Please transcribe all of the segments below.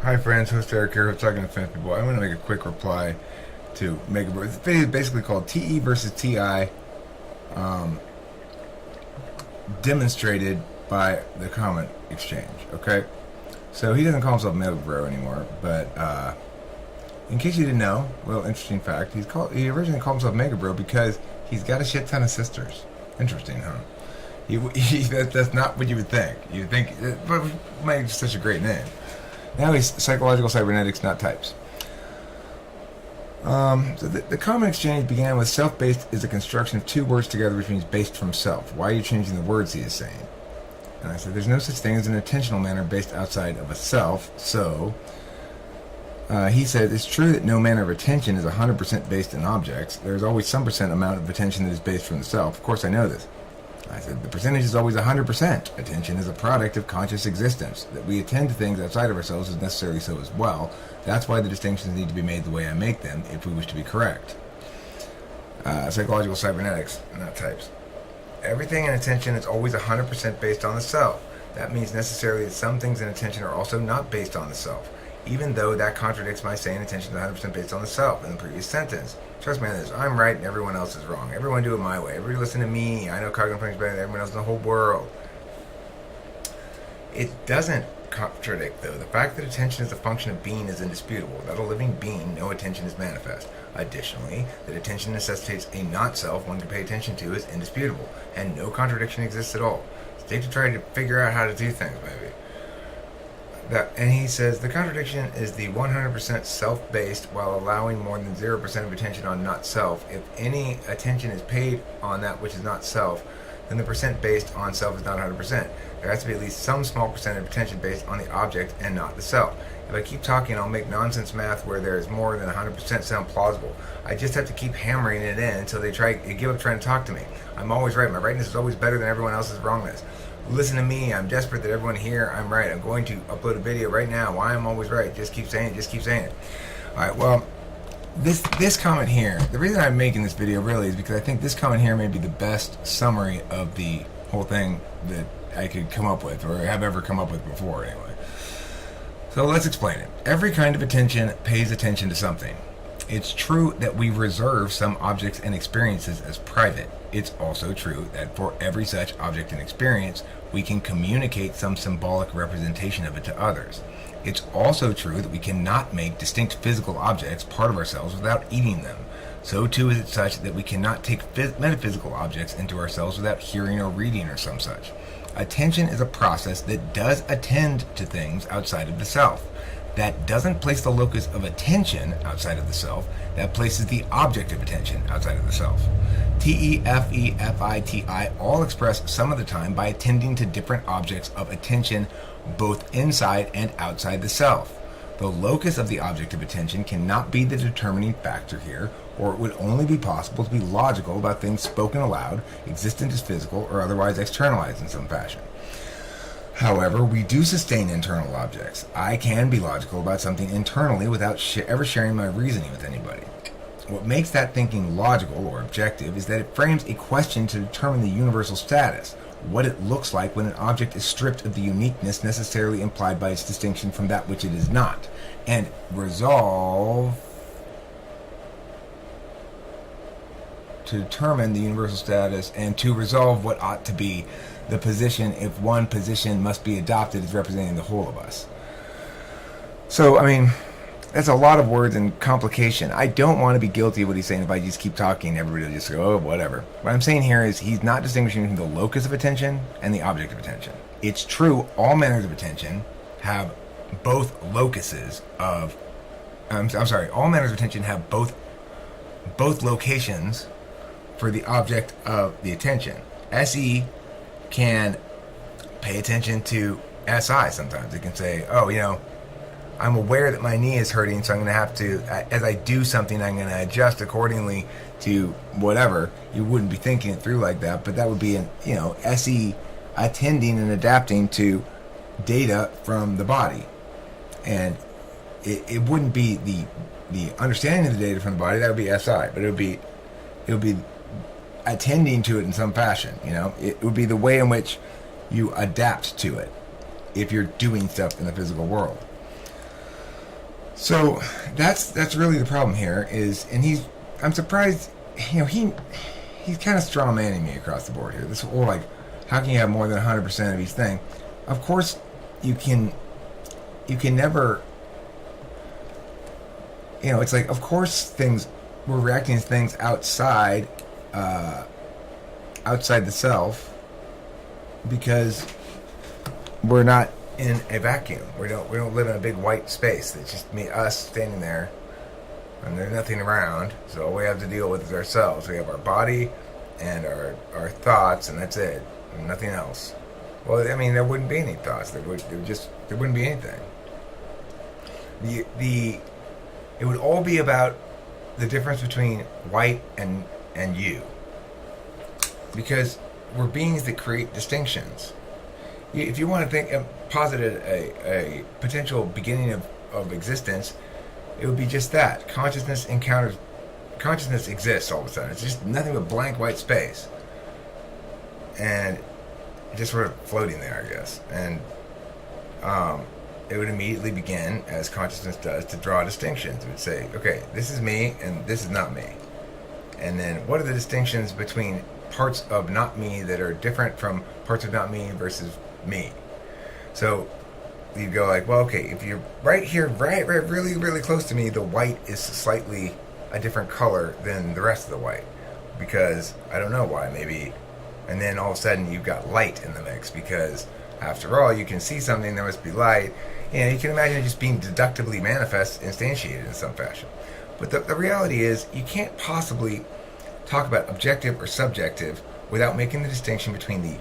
Hi friends, host Eric here, talking to fan people. I'm going to make a quick reply to Megabro. This video is basically called TE versus TI, demonstrated by the comment exchange. Okay, so he doesn't call himself Megabro anymore, but in case you didn't know, well, interesting fact, he originally called himself Megabro because he's got a shit ton of sisters. Interesting, huh? That's not what you would think. You would think, but Meg's such a great name. Now he's psychological cybernetics, not types. So the comment exchange began with self-based is a construction of two words together, which means based from self. Why are you changing the words, he is saying? And I said, there's no such thing as an intentional manner based outside of a self. So he said, it's true that no manner of attention is 100% based in objects. There's always some percent amount of attention that is based from the self. Of course I know this. I said, the percentage is always 100%. Attention is a product of conscious existence. That we attend to things outside of ourselves is necessarily so as well. That's why the distinctions need to be made the way I make them, if we wish to be correct. Psychological cybernetics, not types. Everything in attention is always 100% based on the self. That means necessarily that some things in attention are also not based on the self, even though that contradicts my saying attention is 100% based on the self in the previous sentence. Trust me on this, I'm right and everyone else is wrong. Everyone do it my way. Everybody listen to me. I know cognitive function better than everyone else in the whole world. It doesn't contradict, though. The fact that attention is a function of being is indisputable. Without a living being, no attention is manifest. Additionally, that attention necessitates a not-self one can pay attention to is indisputable, and no contradiction exists at all. Stay to try to figure out how to do things, maybe. And he says the contradiction is the 100% self-based while allowing more than 0% of attention on not self. If any attention is paid on that which is not self, then the percent based on self is not 100%. There has to be at least some small percentage of attention based on the object and not the self. If I keep talking, I'll make nonsense math where there is more than 100% sound plausible. I just have to keep hammering it in until they give up trying to talk to me. I'm always right. My rightness is always better than everyone else's wrongness. Listen to me. I'm desperate that everyone here, I'm right. I'm going to upload a video right now why I'm always right. Just keep saying it. Just keep saying it. Alright, well, this comment here, the reason I'm making this video really is because I think this comment here may be the best summary of the whole thing that I could come up with, or have ever come up with before anyway. So let's explain it. Every kind of attention pays attention to something. It's true that we reserve some objects and experiences as private. It's also true that for every such object and experience, we can communicate some symbolic representation of it to others. It's also true that we cannot make distinct physical objects part of ourselves without eating them. So too is it such that we cannot take metaphysical objects into ourselves without hearing or reading or some such. Attention is a process that does attend to things outside of the self. That doesn't place the locus of attention outside of the self. That places the object of attention outside of the self. TE, FE, FI, TI all express some of the time by attending to different objects of attention both inside and outside the self. The locus of the object of attention cannot be the determining factor here, or it would only be possible to be logical about things spoken aloud, existent as physical, or otherwise externalized in some fashion. However, we do sustain internal objects. I can be logical about something internally without ever sharing my reasoning with anybody. What makes that thinking logical or objective is that it frames a question to determine the universal status, what it looks like when an object is stripped of the uniqueness necessarily implied by its distinction from that which it is not, and resolve to determine the universal status and to resolve what ought to be the position if one position must be adopted as representing the whole of us. So, I mean, that's a lot of words and complication. I don't want to be guilty of what he's saying. If I just keep talking, everybody will just go, oh, whatever. What I'm saying here is he's not distinguishing between the locus of attention and the object of attention. It's true, all manners of attention have both locuses of... all manners of attention have both locations for the object of the attention. SE can pay attention to SI sometimes. It can say, oh, I'm aware that my knee is hurting, so I'm going to have to, as I do something, I'm going to adjust accordingly to whatever. You wouldn't be thinking it through like that, but that would be SE attending and adapting to data from the body. And it wouldn't be the understanding of the data from the body, that would be SI, but it would be attending to it in some fashion. It would be the way in which you adapt to it if you're doing stuff in the physical world. So that's really the problem here is, and I'm surprised, he's kind of straw manning me across the board here. This whole like, how can you have more than 100% of each thing? Of course, you can never. It's like, of course, we're reacting to things outside the self, because we're not in a vacuum. We don't live in a big white space. It's just us standing there, and there's nothing around. So all we have to deal with is ourselves. We have our body and our thoughts, and that's it. And nothing else. Well, I mean, there wouldn't be any thoughts. There wouldn't be anything. It would all be about the difference between white and you, because we're beings that create distinctions. If you want to think, posit a potential beginning of existence, it would be just that. Consciousness exists all of a sudden. It's just nothing but blank white space. And just sort of floating there, I guess. And it would immediately begin, as consciousness does, to draw distinctions. It would say, okay, this is me and this is not me. And then what are the distinctions between parts of not me that are different from parts of not me versus me? So you go like, well, okay, if you're right here, right really, really close to me, the white is slightly a different color than the rest of the white. Because I don't know why, maybe. And then all of a sudden you've got light in the mix, because after all, you can see something, there must be light. You can imagine it just being deductively manifest, instantiated in some fashion. But the reality is, you can't possibly talk about objective or subjective without making the distinction between the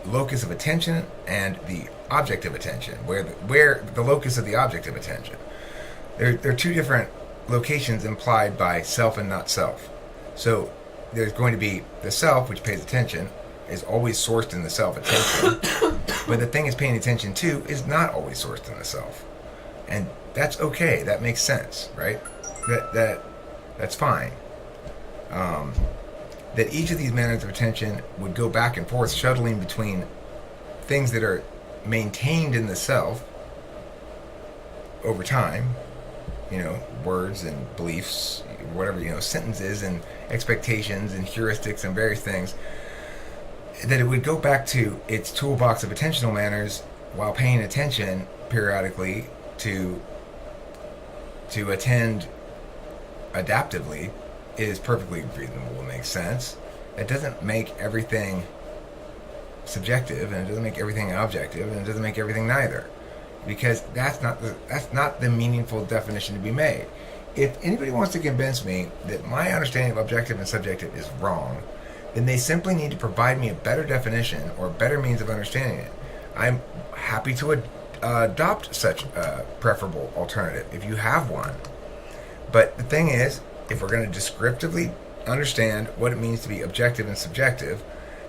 locus of attention and the object of attention, where the locus of the object of attention. There are two different locations implied by self and not self. So there's going to be the self, which pays attention, is always sourced in the self attention, but the thing it's paying attention to is not always sourced in the self, and that's okay. That makes sense, right? That's fine. That each of these manners of attention would go back and forth, shuttling between things that are maintained in the self over time, words and beliefs, whatever, sentences and expectations and heuristics and various things, that it would go back to its toolbox of attentional manners while paying attention periodically to attend adaptively is perfectly reasonable and makes sense. It doesn't make everything subjective, and it doesn't make everything objective, and it doesn't make everything neither, because that's not the meaningful definition to be made. If anybody wants to convince me that my understanding of objective and subjective is wrong, then they simply need to provide me a better definition or a better means of understanding it. I'm happy to adopt such a preferable alternative if you have one. But the thing is, if we're going to descriptively understand what it means to be objective and subjective,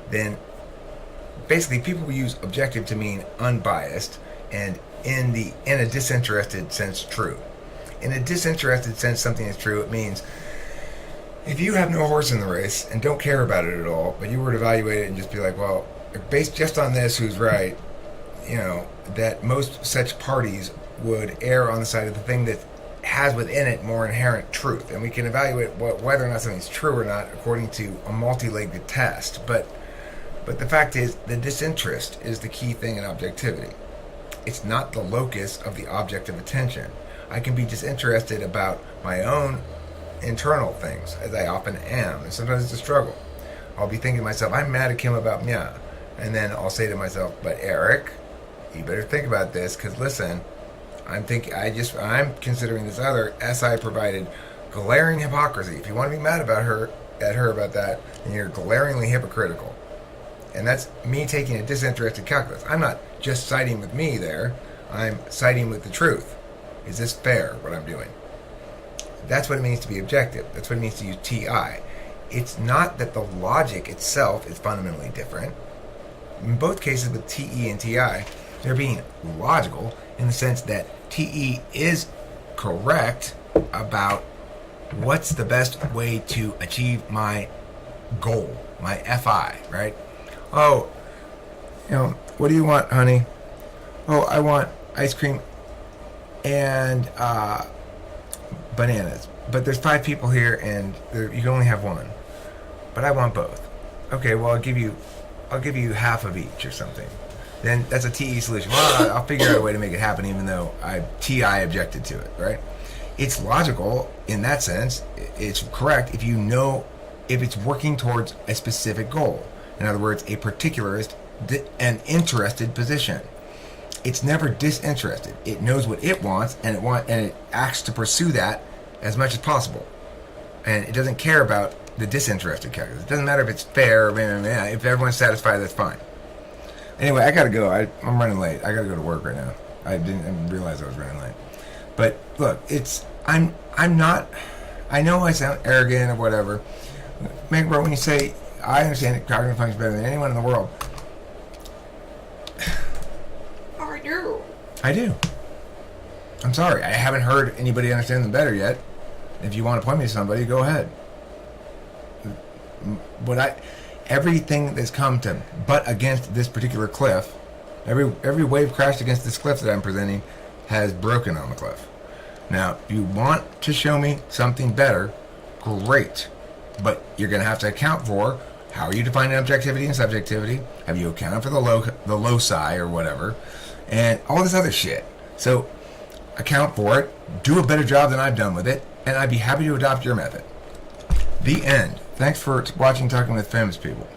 then basically people will use objective to mean unbiased and in a disinterested sense true. In a disinterested sense, something is true. It means if you have no horse in the race and don't care about it at all, but you were to evaluate it and just be like, well, based just on this, who's right, that most such parties would err on the side of the thing that has within it more inherent truth. And we can evaluate whether or not something's true or not according to a multi-legged test. But the fact is, the disinterest is the key thing in objectivity. It's not the locus of the object of attention. I can be disinterested about my own internal things, as I often am, and sometimes it's a struggle. I'll be thinking to myself, I'm mad at Kim about Mia, and then I'll say to myself, but Eric, you better think about this, because listen, I'm considering this other SI provided glaring hypocrisy. If you want to be mad about her about that, then you're glaringly hypocritical. And that's me taking a disinterested calculus. I'm not just siding with me there, I'm siding with the truth. Is this fair, what I'm doing? That's what it means to be objective. That's what it means to use TI. It's not that the logic itself is fundamentally different. In both cases with TE and TI, they're being logical in the sense that TE is correct about what's the best way to achieve my goal, my FI, right? Oh, what do you want, honey? Oh, I want ice cream and bananas. But there's 5 people here, and you can only have one. But I want both. Okay, well I'll give you half of each or something. Then that's a TE solution. Well, I'll figure out a way to make it happen, even though TI objected to it. Right? It's logical in that sense. It's correct if you know if it's working towards a specific goal. In other words, a particularist and interested position. It's never disinterested. It knows what it wants, and it acts to pursue that as much as possible. And it doesn't care about the disinterested characters. It doesn't matter if it's fair. If everyone's satisfied, that's fine. Anyway, I gotta go. I'm running late. I gotta go to work right now. I didn't realize I was running late. But look, I'm not. I know I sound arrogant or whatever. Megabro, when you say I understand that cognitive function better than anyone in the world, I do. I'm sorry. I haven't heard anybody understand them better yet. If you want to point me to somebody, go ahead. But everything that's come to butt against this particular cliff, every wave crashed against this cliff that I'm presenting has broken on the cliff. Now, if you want to show me something better, great. But you're going to have to account for how are you defining objectivity and subjectivity? Have you accounted for the loci or whatever? And all this other shit. So account for it, do a better job than I've done with it, and I'd be happy to adopt your method. The end. Thanks for watching Talking with Famous People.